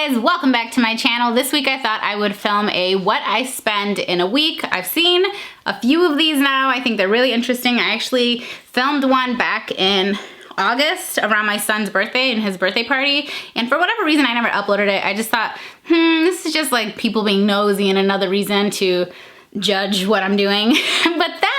guys, welcome back to my channel. This week I thought I would film a what I spend in a week. I've seen a few of these now. I think they're really interesting. I actually filmed one back in August around my son's birthday and his birthday party, and for whatever reason I never uploaded it. I just thought, this is just like people being nosy and another reason to judge what I'm doing. But then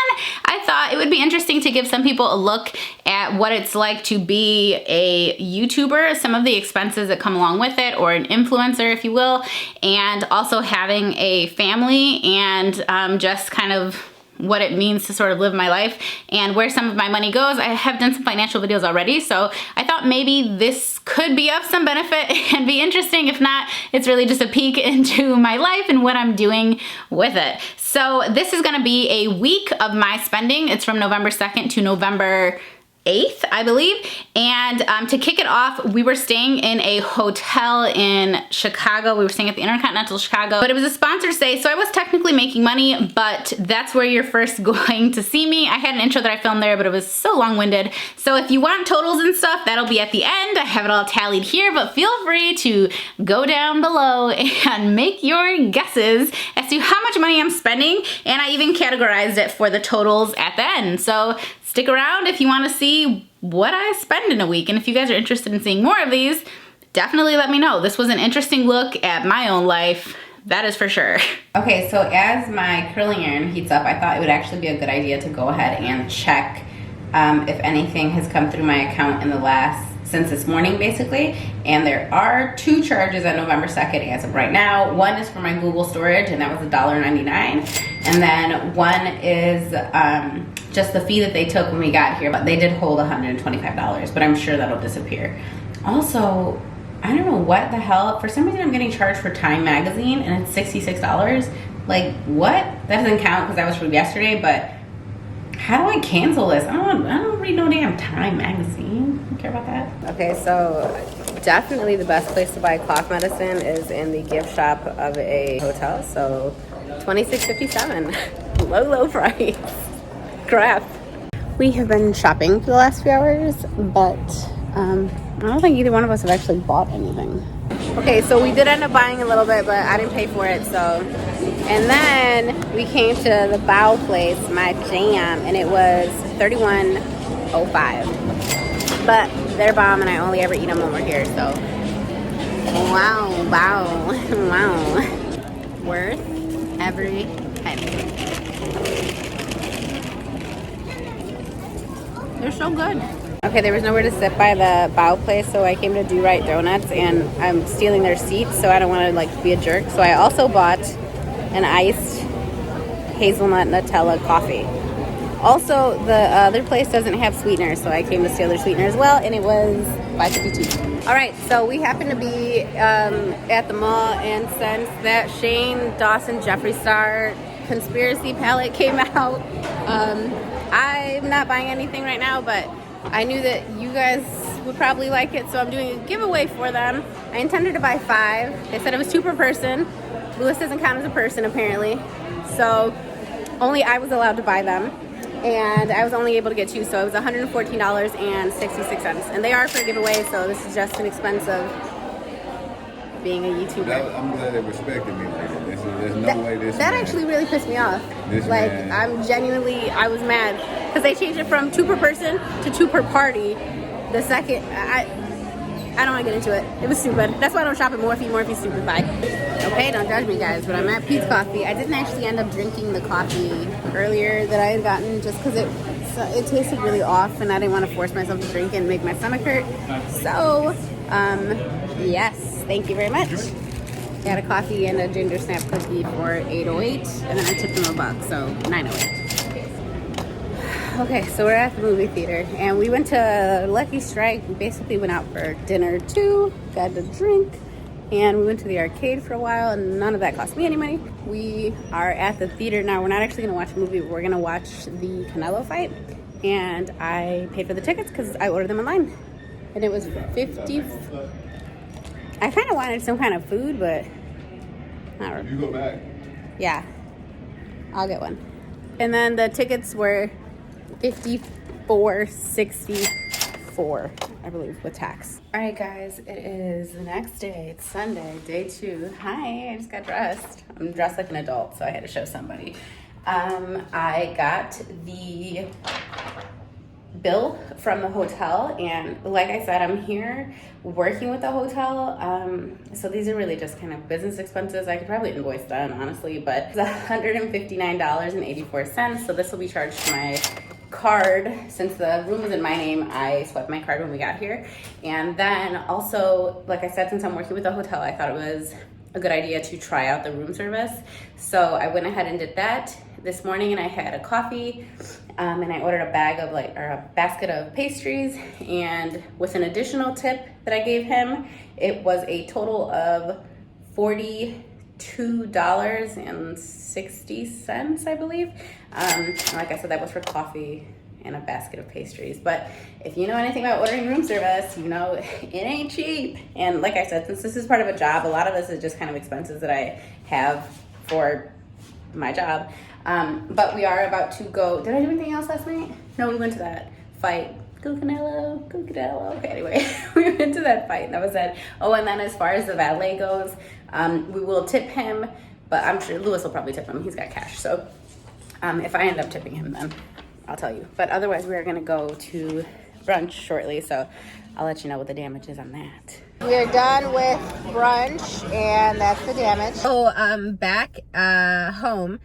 I thought it would be interesting to give some people a look at what it's like to be a YouTuber, some of the expenses that come along with it, or an influencer, if you will, and also having a family and just kind of what it means to sort of live my life and where some of my money goes. I have done some financial videos already, so I thought maybe this could be of some benefit and be interesting. If not, it's really just a peek into my life and what I'm doing with it. So this is gonna be a week of my spending. It's from November 2nd to November 8th, I believe. And to kick it off, we were staying in a hotel in Chicago. We were staying at the Intercontinental Chicago, but it was a sponsored stay, so I was technically making money, but that's where you're first going to see me. I had an intro that I filmed there, but it was so long-winded. So if you want totals and stuff, that'll be at the end. I have it all tallied here, but feel free to go down below and make your guesses as to how much money I'm spending. And I even categorized it for the totals at the end. So stick around if you want to see what I spend in a week. And if you guys are interested in seeing more of these, definitely let me know. This was an interesting look at my own life, that is for sure. Okay, so as my curling iron heats up, I thought it would actually be a good idea to go ahead and check if anything has come through my account in the since this morning, basically. And there are 2 charges on November 2nd as of right now. One is for my Google storage, and that was $1.99. And then one is just the fee that they took when we got here, but they did hold $125, but I'm sure that'll disappear. Also, I don't know what the hell, for some reason I'm getting charged for Time Magazine and it's $66. Like, what? That doesn't count because that was from yesterday, but how do I cancel this? I don't read no damn Time Magazine. I don't care about that. Okay, so definitely the best place to buy cough medicine is in the gift shop of a hotel. So $26.57, low price. Crap. We have been shopping for the last few hours, but I don't think either one of us have actually bought anything. Okay, so we did end up buying a little bit, but I didn't pay for it, so. And then we came to the Bow place, my jam, and it was $31.05. But they're bomb, and I only ever eat them when we're here, so. Wow. Worth every penny. They're so good. Okay, there was nowhere to sit by the Bow place, so I came to Do Right Donuts, and I'm stealing their seats, so I don't want to like be a jerk. So I also bought an iced hazelnut Nutella coffee. Also, the other place doesn't have sweeteners, so I came to steal their sweetener as well, and it was $5.52. All right, so we happen to be at the mall, and since that Shane Dawson Jeffree Star conspiracy palette came out, I'm not buying anything right now, but I knew that you guys would probably like it, so I'm doing a giveaway for them. I intended to buy 5. They said it was 2 per person. Lewis doesn't count as a person, apparently. So only I was allowed to buy them, and I was only able to get 2, so it was $114.66. And they are for a giveaway, so this is just an expense of being a YouTuber. I'm glad they respected me like that. There's no way this That man, actually really pissed me off. Like, I'm genuinely, I was mad. Because they changed it from 2 per person to 2 per party. The second, I don't want to get into it. It was stupid. That's why I don't shop at Morphe stupid. Bye. Okay, don't judge me, guys, but I'm at Pete's Coffee. I didn't actually end up drinking the coffee earlier that I had gotten just because it tasted really off, and I didn't want to force myself to drink and make my stomach hurt. So, yes, thank you very much. Got a coffee and a ginger snap cookie for $8.08, and then I tipped them $1, so $9.08. Okay, so we're at the movie theater, and we went to Lucky Strike. We basically went out for dinner too, got a drink, and we went to the arcade for a while, and none of that cost me any money. We are at the theater now. We're not actually gonna watch a movie, but we're gonna watch the Canelo fight, and I paid for the tickets because I ordered them online, and it was $50. I kind of wanted some kind of food, but I don't know. You go back? Yeah, I'll get one. And then the tickets were $54.60 $104, I believe, with tax. All right, guys, it is the next day. It's Sunday, day 2. Hi, I just got dressed. I'm dressed like an adult, so I had to show somebody. I got the bill from the hotel, and like I said, I'm here working with the hotel, so these are really just kind of business expenses. I could probably invoice them, honestly, but it's $159.84, so this will be charged to my card. Since the room was in my name, I swiped my card when we got here. And then also, like I said, since I'm working with the hotel, I thought it was a good idea to try out the room service, so I went ahead and did that this morning, and I had a coffee, and I ordered a basket of pastries, and with an additional tip that I gave him, it was a total of $42.60, I believe. Like I said, that was for coffee and a basket of pastries. But if you know anything about ordering room service, you know it ain't cheap. And like I said, since this is part of a job, a lot of this is just kind of expenses that I have for my job. But we are about to go. Did I do anything else last night? No, we went to that fight. Go Canelo. Okay, anyway, we went to that fight, and that was it. Oh, and then as far as the valet goes, we will tip him, but I'm sure Lewis will probably tip him. He's got cash. So if I end up tipping him, then I'll tell you. But otherwise, we are going to go to brunch shortly, so I'll let you know what the damage is on that. We're done with brunch, and that's the damage. So back home,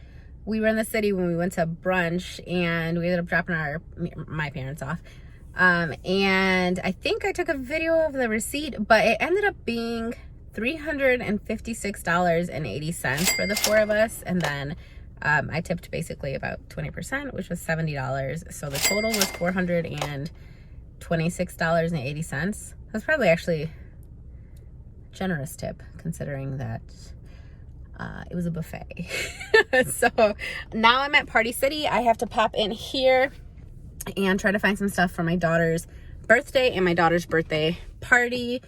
we were in the city when we went to brunch, and we ended up dropping my parents off. And I think I took a video of the receipt, but it ended up being $356.80 for the 4 of us. And then I tipped basically about 20%, which was $70. So the total was $426.80. That's probably actually a generous tip, considering that it was a buffet. So now I'm at Party City. I have to pop in here and try to find some stuff for my daughter's birthday and my daughter's birthday party.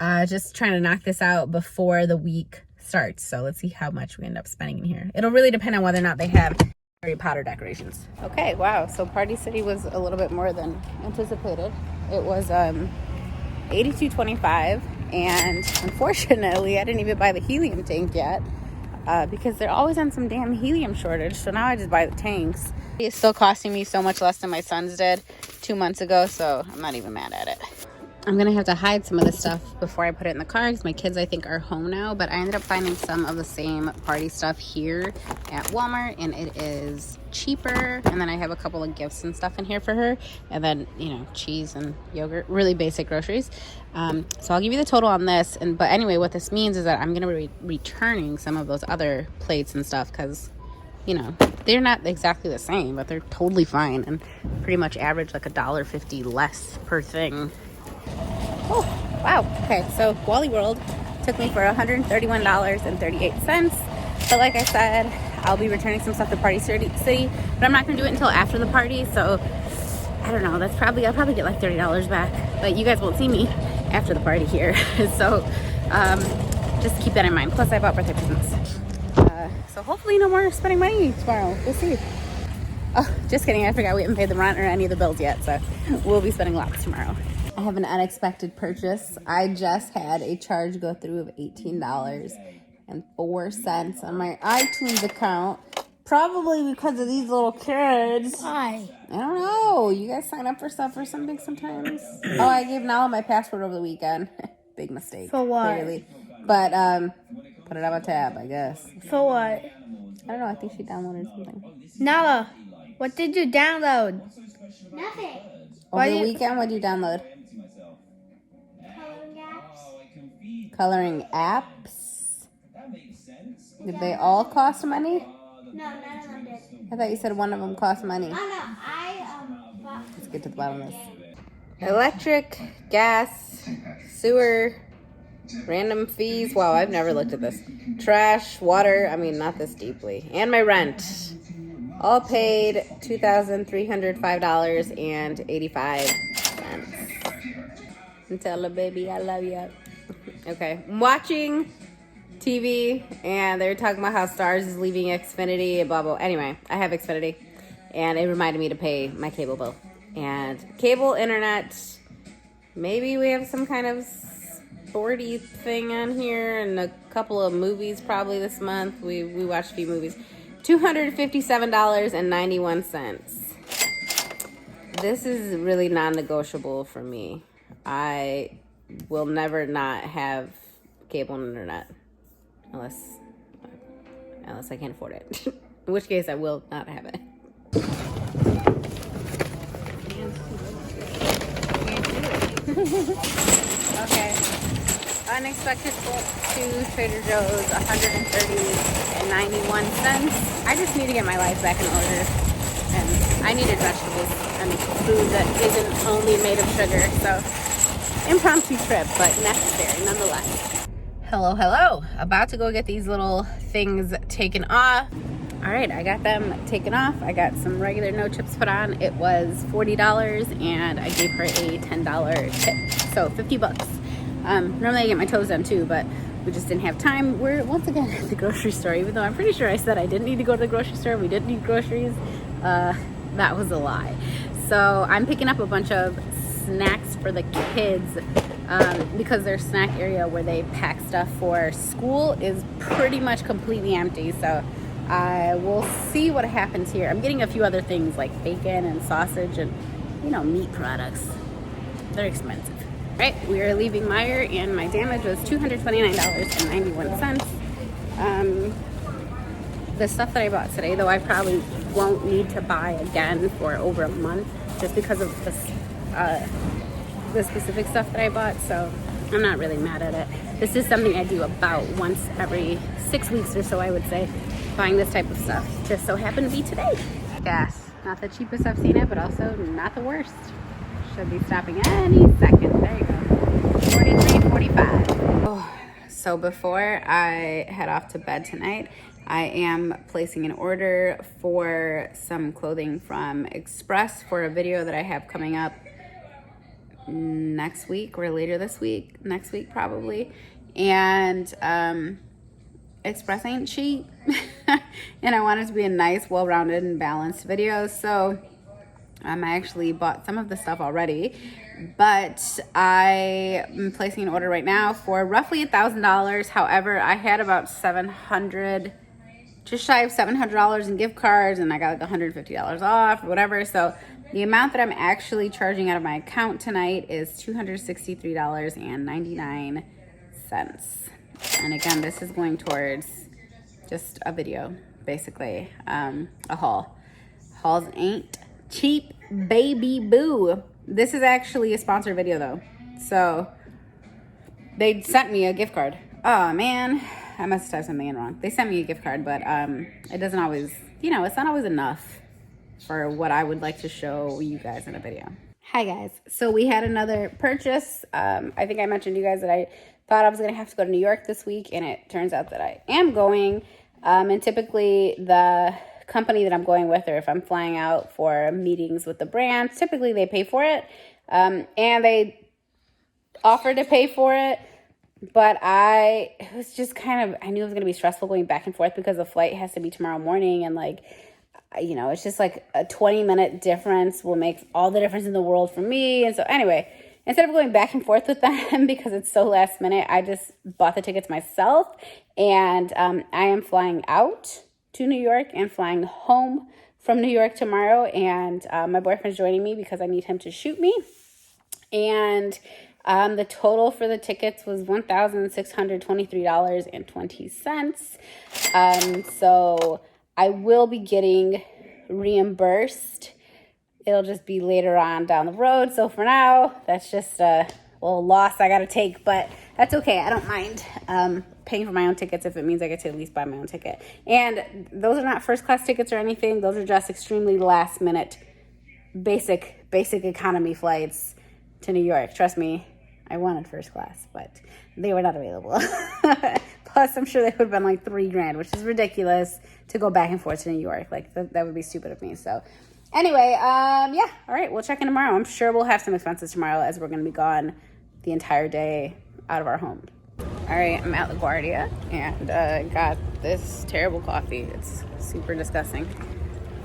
Just trying to knock this out before the week starts. So let's see how much we end up spending in here. It'll really depend on whether or not they have Harry Potter decorations. Okay, wow. So Party City was a little bit more than anticipated. It was $82.25, and unfortunately I didn't even buy the helium tank yet. Because they're always on some damn helium shortage, so now I just buy the tanks. It's still costing me so much less than my son's did 2 months ago, so I'm not even mad at it. I'm gonna have to hide some of this stuff before I put it in the car, because my kids, I think, are home now, but I ended up finding some of the same party stuff here at Walmart, and it is cheaper. And then I have a couple of gifts and stuff in here for her, and then, you know, cheese and yogurt, really basic groceries. So I'll give you the total on this. But anyway, what this means is that I'm gonna be returning some of those other plates and stuff, because, you know, they're not exactly the same, but they're totally fine, and pretty much average like $1.50 less per thing. Oh, wow. Okay, so Wally World took me for $131.38. But like I said, I'll be returning some stuff to Party City, but I'm not going to do it until after the party. So I don't know. I'll probably get like $30 back, but you guys won't see me after the party here. So just keep that in mind. Plus I bought birthday presents. So hopefully no more spending money tomorrow. We'll see. Oh, just kidding. I forgot we haven't paid the rent or any of the bills yet. So we'll be spending lots tomorrow. I have an unexpected purchase. I just had a charge go through of $18.04 on my iTunes account. Probably because of these little kids. Why? I don't know. You guys sign up for stuff or something sometimes? Oh, I gave Nala my password over the weekend. Big mistake. For what? Clearly. But put it on a tab, I guess. For what? I don't know. I think she downloaded something. Nala, what did you download? Nothing. Over the weekend, what did you download? Coloring apps? Did they all cost money? No, none of them did. I thought you said one of them cost money. Oh no, I bought. Let's get to the bottom of this. Electric, gas, sewer, random fees. Wow, I've never looked at this. Trash, water, I mean, not this deeply. And my rent. All paid $2,305.85. And tell her, baby, I love you. Okay, I'm watching TV, and they were talking about how Stars is leaving Xfinity and blah, blah. Anyway, I have Xfinity, and it reminded me to pay my cable bill. And cable internet Maybe we have some kind of sporty thing on here, and a couple of movies probably this month. We watched a few movies. $257.91. This is really non-negotiable for me. I will never not have cable and internet unless I can't afford it. In which case I will not have it. Okay. Unexpected to Trader Joe's, $130.91. I just need to get my life back in order. And I needed vegetables and food that isn't only made of sugar. So, impromptu trip, but necessary nonetheless. Hello, hello. About to go get these little things taken off. All right, I got them taken off. I got some regular no chips put on. It was $40 and I gave her a $10 tip. So 50 bucks. Normally I get my toes done too, but we just didn't have time. We're once again at the grocery store, even though I'm pretty sure I said I didn't need to go to the grocery store. We didn't need groceries. That was a lie. So I'm picking up a bunch of snacks for the kids because their snack area where they pack stuff for school is pretty much completely empty. So I will see what happens here. I'm getting a few other things like bacon and sausage and, meat products. They're expensive. Right, we are leaving Meijer and my damage was $229.91. The stuff that I bought today, though, I probably won't need to buy again for over a month just because of the specific stuff that I bought. So I'm not really mad at it. This is something I do about once every 6 weeks or so, I would say, buying this type of stuff. Just so happened to be today. Gas, not the cheapest I've seen it, but also not the worst. Should be stopping any second. There you go. 43.45. Oh, so before I head off to bed tonight, I am placing an order for some clothing from Express for a video that I have coming up next week or later this week. Next week probably. And Express ain't cheap. And I want it to be a nice, well-rounded and balanced video. So I actually bought some of the stuff already, but I am placing an order right now for roughly $1,000. However, I had about just shy of $700 in gift cards, and I got like $150 off or whatever. So the amount that I'm actually charging out of my account tonight is $263.99. And again, this is going towards just a video, basically, a haul. Hauls ain't cheap, baby boo. This is actually a sponsored video though, so they sent me a gift card. Oh man, I must have typed something in wrong. They sent me a gift card, but it doesn't always, it's not always enough for what I would like to show you guys in a video. Hi guys, so we had another purchase. I think I mentioned to you guys that I thought I was gonna have to go to New York this week, and it turns out that I am going. And typically the company that I'm going with, or if I'm flying out for meetings with the brands, typically they pay for it, and they offered to pay for it, but it was just kind of, I knew it was going to be stressful going back and forth because the flight has to be tomorrow morning, and it's just like a 20-minute difference will make all the difference in the world for me. And so anyway, instead of going back and forth with them because it's so last minute, I just bought the tickets myself, and I am flying out to New York and flying home from New York tomorrow, and my boyfriend's joining me because I need him to shoot me. And the total for the tickets was $1,623.20. So I will be getting reimbursed. It'll just be later on down the road. So for now, that's just a little loss I gotta take, but that's okay. I don't mind paying for my own tickets if it means I get to at least buy my own ticket. And those are not first class tickets or anything. Those are just extremely last minute, basic economy flights to New York. Trust me, I wanted first class, but they were not available. Plus, I'm sure they would have been like $3,000, which is ridiculous to go back and forth to New York. Like that would be stupid of me. So anyway, yeah. All right, we'll check in tomorrow. I'm sure we'll have some expenses tomorrow as we're going to be gone the entire day out of our home. All right, I'm at LaGuardia and got this terrible coffee. It's super disgusting.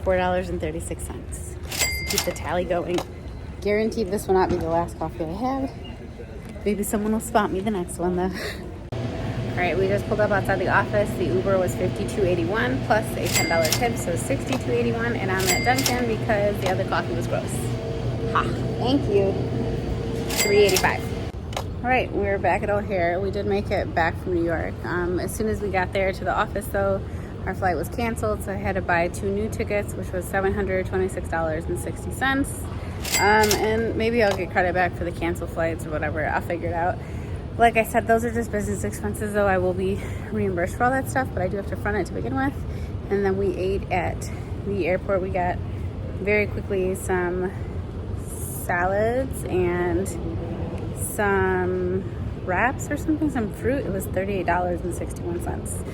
$4.36. Just to keep the tally going. Guaranteed this will not be the last coffee I have. Maybe someone will spot me the next one though. All right, we just pulled up outside the office. The Uber was $52.81 plus a $10 tip, so $62.81. And I'm at Dunkin' because the other coffee was gross. Ha, thank you. $3.85. All right, we're back at O'Hare. We did make it back from New York. As soon as we got there to the office though, our flight was canceled, so I had to buy 2 new tickets, which was $726.60. And maybe I'll get credit back for the canceled flights or whatever. I'll figure it out. Like I said, those are just business expenses, though. I will be reimbursed for all that stuff, but I do have to front it to begin with. And then we ate at the airport. We got very quickly some salads and some wraps or something, some fruit. It was $38.61.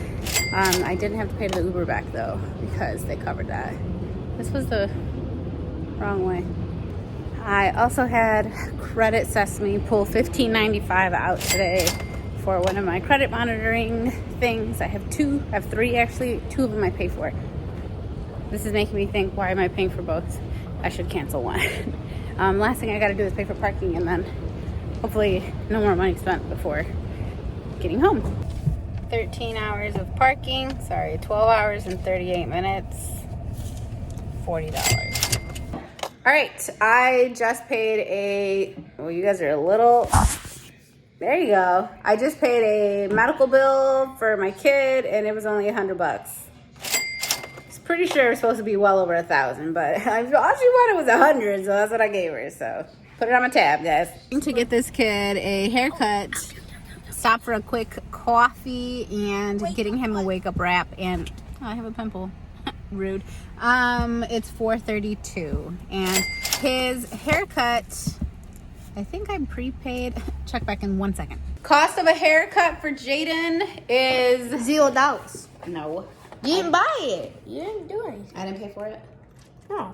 I didn't have to pay the Uber back though because they covered that. This was the wrong way. I also had Credit Sesame pull $15.95 out today for one of my credit monitoring things. I have 3 actually. 2 of them I pay for. This is making me think, why am I paying for both? I should cancel one. Last thing I gotta do is pay for parking, and then hopefully no more money spent before getting home. 13 hours of parking, 12 hours and 38 minutes, $40. All right, I just paid well, you guys are a little, there you go. I just paid a medical bill for my kid and it was only $100. I was pretty sure it was supposed to be well over 1,000, but all she wanted was 100, so that's what I gave her, so put it on my tab, guys. To get this kid a haircut, stop for a quick coffee, and getting him a wake up wrap, and oh, I have a pimple. Rude. It's $4.32, and his haircut, I think I'm prepaid. Check back in 1 second. Cost of a haircut for Jaden is $0. no. You didn't buy it. You didn't do it. I didn't pay for it. No.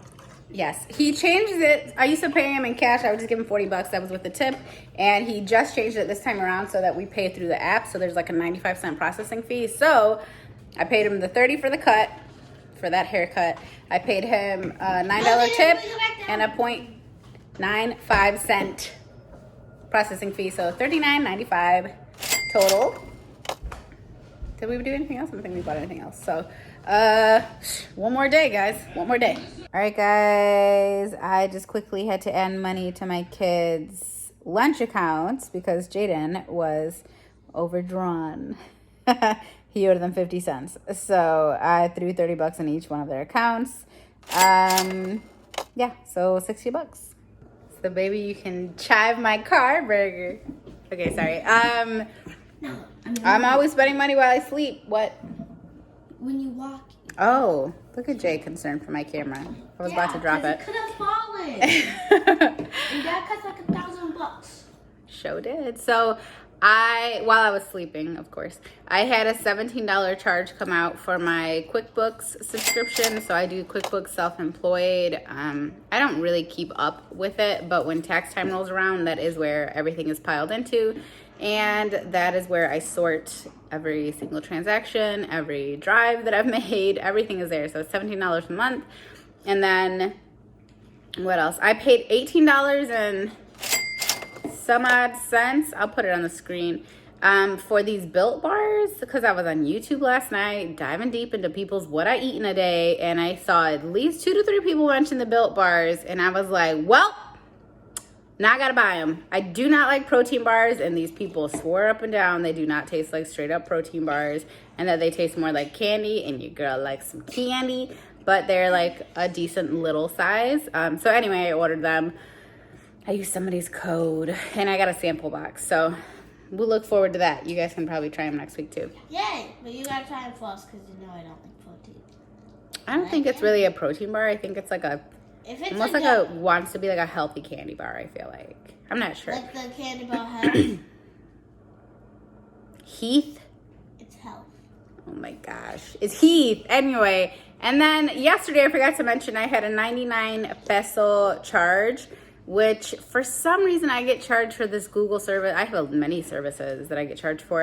Yes, he changed it. I used to pay him in cash. I would just give him $40. That was with the tip. And he just changed it this time around so that we pay through the app. So there's like a 95-cent processing fee. So I paid him the $30 for the cut, for that haircut. I paid him a $9 tip and a 0.95 cent processing fee. So $39.95 total. Did we do anything else? I don't think we bought anything else. So one more day, guys. One more day. All right, guys. I just quickly had to add money to my kids' lunch accounts because Jaden was overdrawn. He owed them 50 cents. So I threw $30 in each one of their accounts. Yeah, so $60. So baby, you can chive my car burger. Okay, sorry. I'm always spending money while I sleep. What? When you walk. Oh, look at Jay concerned for my camera. I was about to drop it. It could have fallen. And that cost like $1,000. Sure did. So while I was sleeping, of course, I had a $17 charge come out for my QuickBooks subscription. So I do QuickBooks Self-Employed. I don't really keep up with it, but when tax time rolls around, that is where everything is piled into. And that is where I sort every single transaction, every drive that I've made, everything is there. So it's $17 a month. And then what else? I paid $18 and some odd cents. I'll put it on the screen for these Built bars because I was on YouTube last night diving deep into people's what I eat in a day, and I saw at least 2 to 3 people mention the Built bars, and I was like, well, now I gotta buy them. I do not like protein bars, and these people swore up and down they do not taste like straight up protein bars and that they taste more like candy, and your girl likes some candy, but they're like a decent little size. So anyway, I ordered them. I used somebody's code and I got a sample box. So we'll look forward to that. You guys can probably try them next week too. Yay! But you gotta try them first because you know I don't like protein. I don't think it's really a protein bar. I think it's like a, If it's almost like a, wants to be like a healthy candy bar, I feel like. I'm not sure. like the candy bar has, Heath? it's health. Oh my gosh. It's Heath. Anyway. And then yesterday, I forgot to mention, I had a 99 peso charge, which for some reason I get charged for this Google service. I have many services that I get charged for.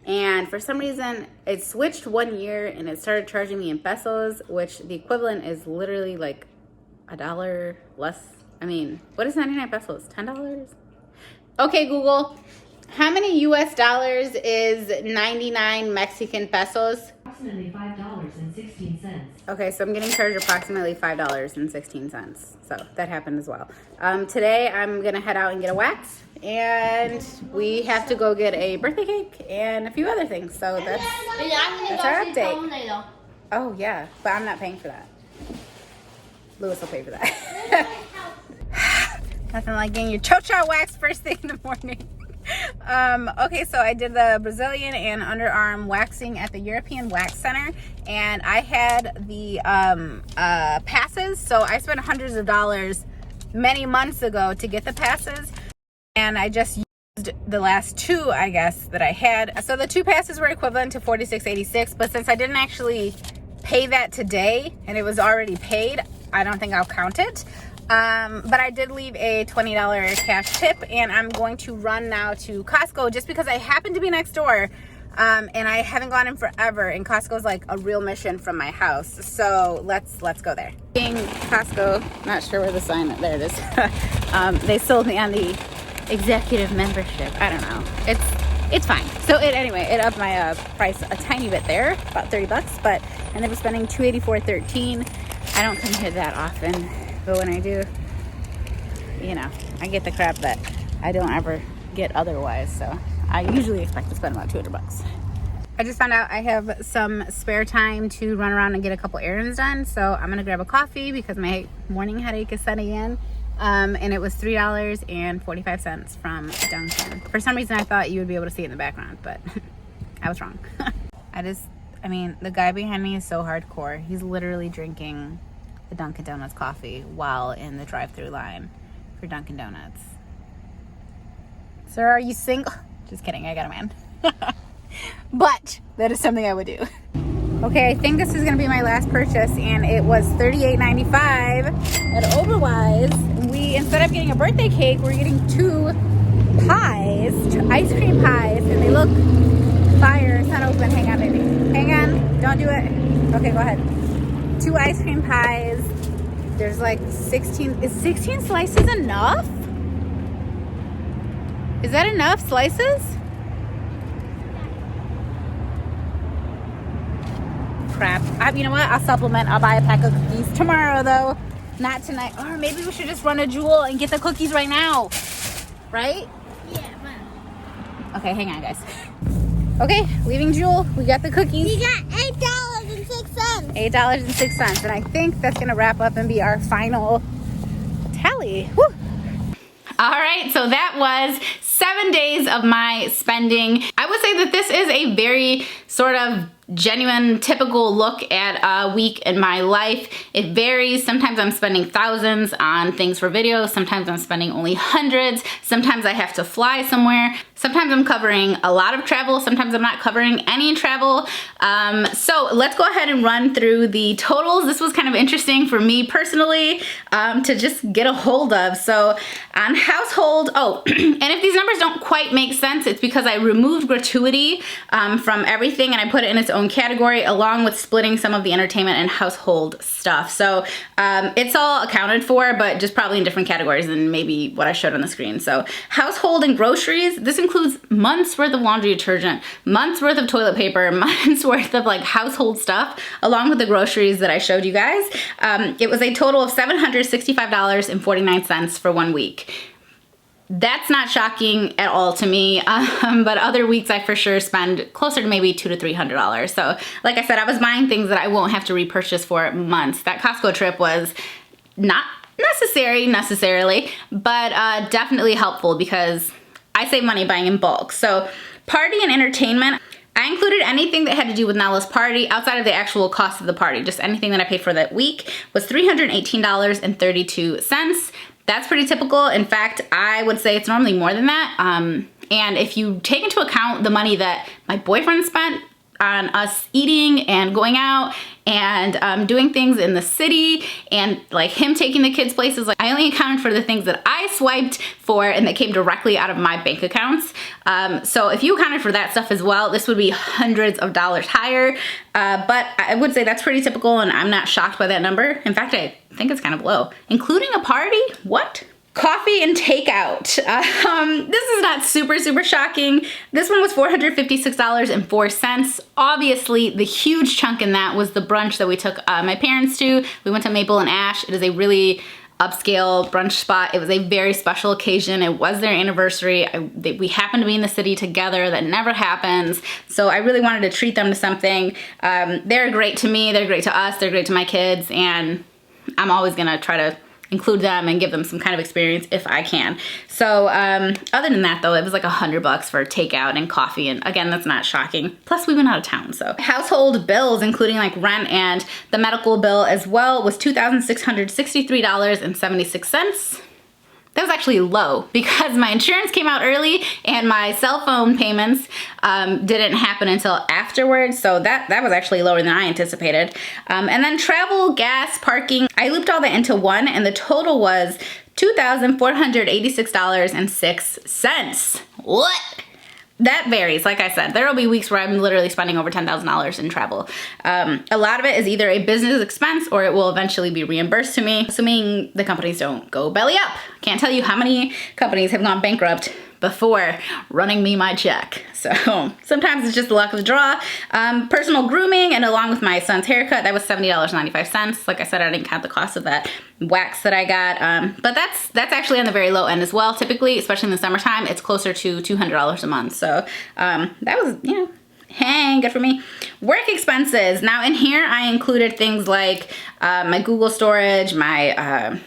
And for some reason, it switched 1 year and it started charging me in pesos, which the equivalent is literally like $1 less I mean, what is 99 pesos? $10? Okay, Google. How many US dollars is 99 Mexican pesos? Approximately $5.16. Okay, so I'm getting charged approximately $5.16. So that happened as well. Today I'm gonna head out and get a wax, and we have to go get a birthday cake and a few other things. So that's our update. Oh yeah, but I'm not paying for that. Lewis will pay for that. Nothing like getting your chocha wax first thing in the morning. Okay, so I did the Brazilian and underarm waxing at the European Wax Center, and I had the passes. So I spent hundreds of dollars many months ago to get the passes, and I just used the last two, I guess, that I had. So the two passes were equivalent to $46.86, but since I didn't actually pay that today and it was already paid, I don't think I'll count it. But I did leave a $20 cash tip, and I'm going to run now to Costco just because I happen to be next door, and I haven't gone in forever, and Costco's like a real mission from my house. So let's go there. Being Costco, not sure where the sign, there it is. They sold me on the executive membership. I don't know. It's fine. So anyway, it upped my price a tiny bit there, about 30 bucks, but I ended up spending $284.13. I don't come here that often. But when I do, you know, I get the crap that I don't ever get otherwise. So I usually expect to spend about 200 bucks. I just found out I have some spare time to run around and get a couple errands done. So I'm gonna grab a coffee because my morning headache is setting in. And it was $3.45 from Dunkin'. For some reason I thought you would be able to see it in the background, but I was wrong. I mean, the guy behind me is so hardcore. He's literally drinking the Dunkin' Donuts coffee while in the drive-through line for Dunkin' Donuts. Sir, are you single? Just kidding, I got a man. But that is something I would do. Okay, I think this is gonna be my last purchase, and it was $38.95 at Overwise. Instead of getting a birthday cake, we're getting two ice cream pies, and they look fire. It's not open. Hang on, baby. Hang on, don't do it. Okay, go ahead. 2 ice cream pies. There's like 16. Is 16 slices enough? Is that enough slices? Crap. You know what? I'll supplement. I'll buy a pack of cookies tomorrow, though. Not tonight. Or maybe we should just run a Jewel and get the cookies right now. Right? Yeah, man. Okay, hang on, guys. Okay, leaving Jewel. We got the cookies. We got $8.06. $8.06, and I think that's gonna wrap up and be our final tally. Woo. All right, so that was 7 days of my spending. I would say that this is a very sort of genuine, typical look at a week in my life. It varies. Sometimes I'm spending thousands on things for videos. Sometimes I'm spending only hundreds. Sometimes I have to fly somewhere. Sometimes I'm covering a lot of travel. Sometimes I'm not covering any travel. So let's go ahead and run through the totals. This was kind of interesting for me personally to just get a hold of. So on household, and if these numbers don't quite make sense, it's because I removed gratuity from everything and I put it in its own category, along with splitting some of the entertainment and household stuff. So it's all accounted for, but just probably in different categories than maybe what I showed on the screen. So household and groceries, this includes months worth of laundry detergent, months worth of toilet paper, months worth of like household stuff, along with the groceries that I showed you guys. It was a total of $765.49 for 1 week. That's not shocking at all to me, but other weeks I for sure spend closer to maybe $200 to $300. So like I said, I was buying things that I won't have to repurchase for months. That Costco trip was not necessarily, but definitely helpful because I save money buying in bulk. So party and entertainment, I included anything that had to do with Nala's party outside of the actual cost of the party. Just anything that I paid for that week was $318.32. That's pretty typical. In fact, I would say it's normally more than that. And if you take into account the money that my boyfriend spent on us eating and going out and doing things in the city and like him taking the kids places, like I only accounted for the things that I swiped for and that came directly out of my bank accounts. So if you accounted for that stuff as well, this would be hundreds of dollars higher. But I would say that's pretty typical and I'm not shocked by that number. In fact, I think it's kind of low. Including a party? What? Coffee and takeout. This is not super shocking. This one was $456.04. Obviously, the huge chunk in that was the brunch that we took my parents to. We went to Maple and Ash. It is a really upscale brunch spot. It was a very special occasion. It was their anniversary. We happened to be in the city together. That never happens. So I really wanted to treat them to something. They're great to me. They're great to us. They're great to my kids. And I'm always gonna try to include them and give them some kind of experience if I can. So other than that though, it was like $100 for takeout and coffee. And again, that's not shocking. Plus we went out of town, so. Household bills, including like rent and the medical bill as well, was $2,663.76. That was actually low because my insurance came out early and my cell phone payments didn't happen until afterwards. So that was actually lower than I anticipated. And then travel, gas, parking, I looped all that into one and the total was $2,486.06. What? That varies. Like I said, there will be weeks where I'm literally spending over $10,000 in travel. A lot of it is either a business expense or it will eventually be reimbursed to me, assuming the companies don't go belly up. Can't tell you how many companies have gone bankrupt before running me my check. So sometimes it's just the luck of the draw. Personal grooming and along with my son's haircut, that was $70.95. Like I said, I didn't count the cost of that wax that I got. But that's actually on the very low end as well. Typically, especially in the summertime, it's closer to $200 a month. So that was, you know, hey, good for me. Work expenses. Now in here, I included things like my Google storage, my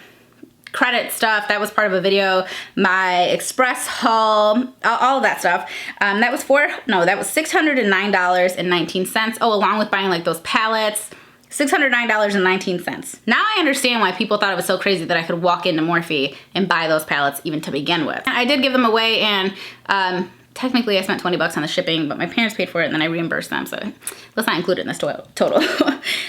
credit stuff, that was part of a video, my express haul, all of that stuff. That was $609.19. Oh, along with buying like those pallets, $609.19. Now I understand why people thought it was so crazy that I could walk into Morphe and buy those pallets even to begin with. I did give them away and technically I spent 20 bucks on the shipping, but my parents paid for it and then I reimbursed them, so let's not include it in this total.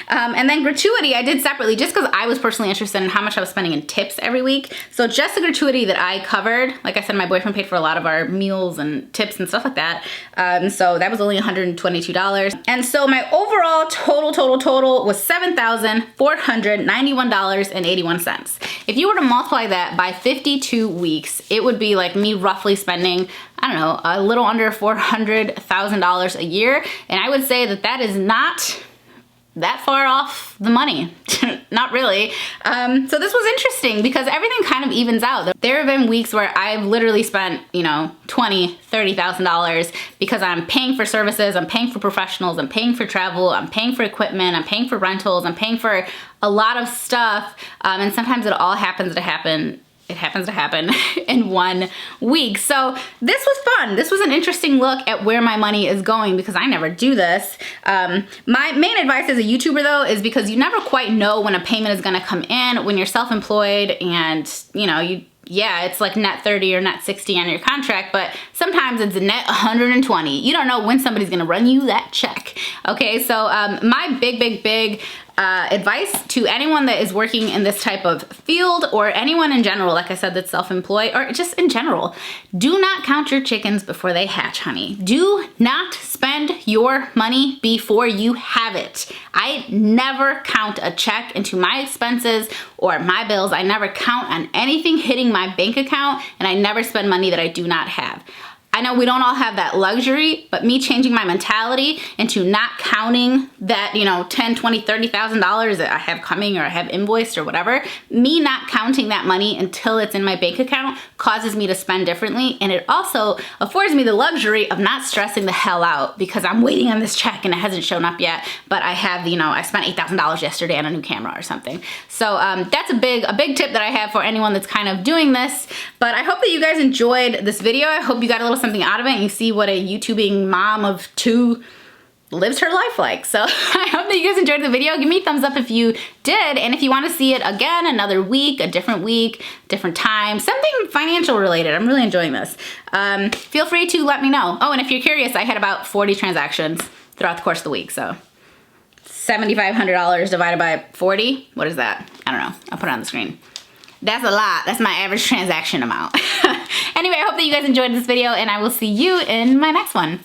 And then gratuity I did separately just because I was personally interested in how much I was spending in tips every week. So just the gratuity that I covered, like I said, my boyfriend paid for a lot of our meals and tips and stuff like that. So that was only $122. And so my overall total was $7,491.81. If you were to multiply that by 52 weeks, it would be like me roughly spending, I don't know, a little under $400,000 a year. And I would say that that is not that far off the money. Not really. So this was interesting because everything kind of evens out. There have been weeks where I've literally spent, you know, $20,000, $30,000 because I'm paying for services, I'm paying for professionals, I'm paying for travel, I'm paying for equipment, I'm paying for rentals, I'm paying for a lot of stuff. And sometimes it all happens to happen in 1 week. So this was fun. This was an interesting look at where my money is going because I never do this. My main advice as a YouTuber though is because you never quite know when a payment is gonna come in when you're self-employed and you know, yeah, it's like net 30 or net 60 on your contract, but sometimes it's net 120. You don't know when somebody's gonna run you that check. Okay, so my big advice to anyone that is working in this type of field or anyone in general, like I said, that's self-employed or just in general, do not count your chickens before they hatch, honey. Do not spend your money before you have it. I never count a check into my expenses or my bills. I never count on anything hitting my bank account and I never spend money that I do not have. I know we don't all have that luxury, but me changing my mentality into not counting that, you know, $10,000, $20,000, $30,000 that I have coming or I have invoiced or whatever, me not counting that money until it's in my bank account causes me to spend differently. And it also affords me the luxury of not stressing the hell out because I'm waiting on this check and it hasn't shown up yet, but I have, you know, I spent $8,000 yesterday on a new camera or something. So that's a big tip that I have for anyone that's kind of doing this. But I hope that you guys enjoyed this video. I hope you got a little something out of it and you see what a YouTubing mom of 2 lives her life like. So I hope that you guys enjoyed the video. Give me a thumbs up if you did, and if you want to see it again another week, a different time, something financial related. I'm really enjoying this. Feel free to let me know. Oh, and if you're curious, I had about 40 transactions throughout the course of the week. So $7,500 divided by 40, what is that? I don't know. I'll put it on the screen. That's a lot. That's my average transaction amount. Anyway, I hope that you guys enjoyed this video and I will see you in my next one.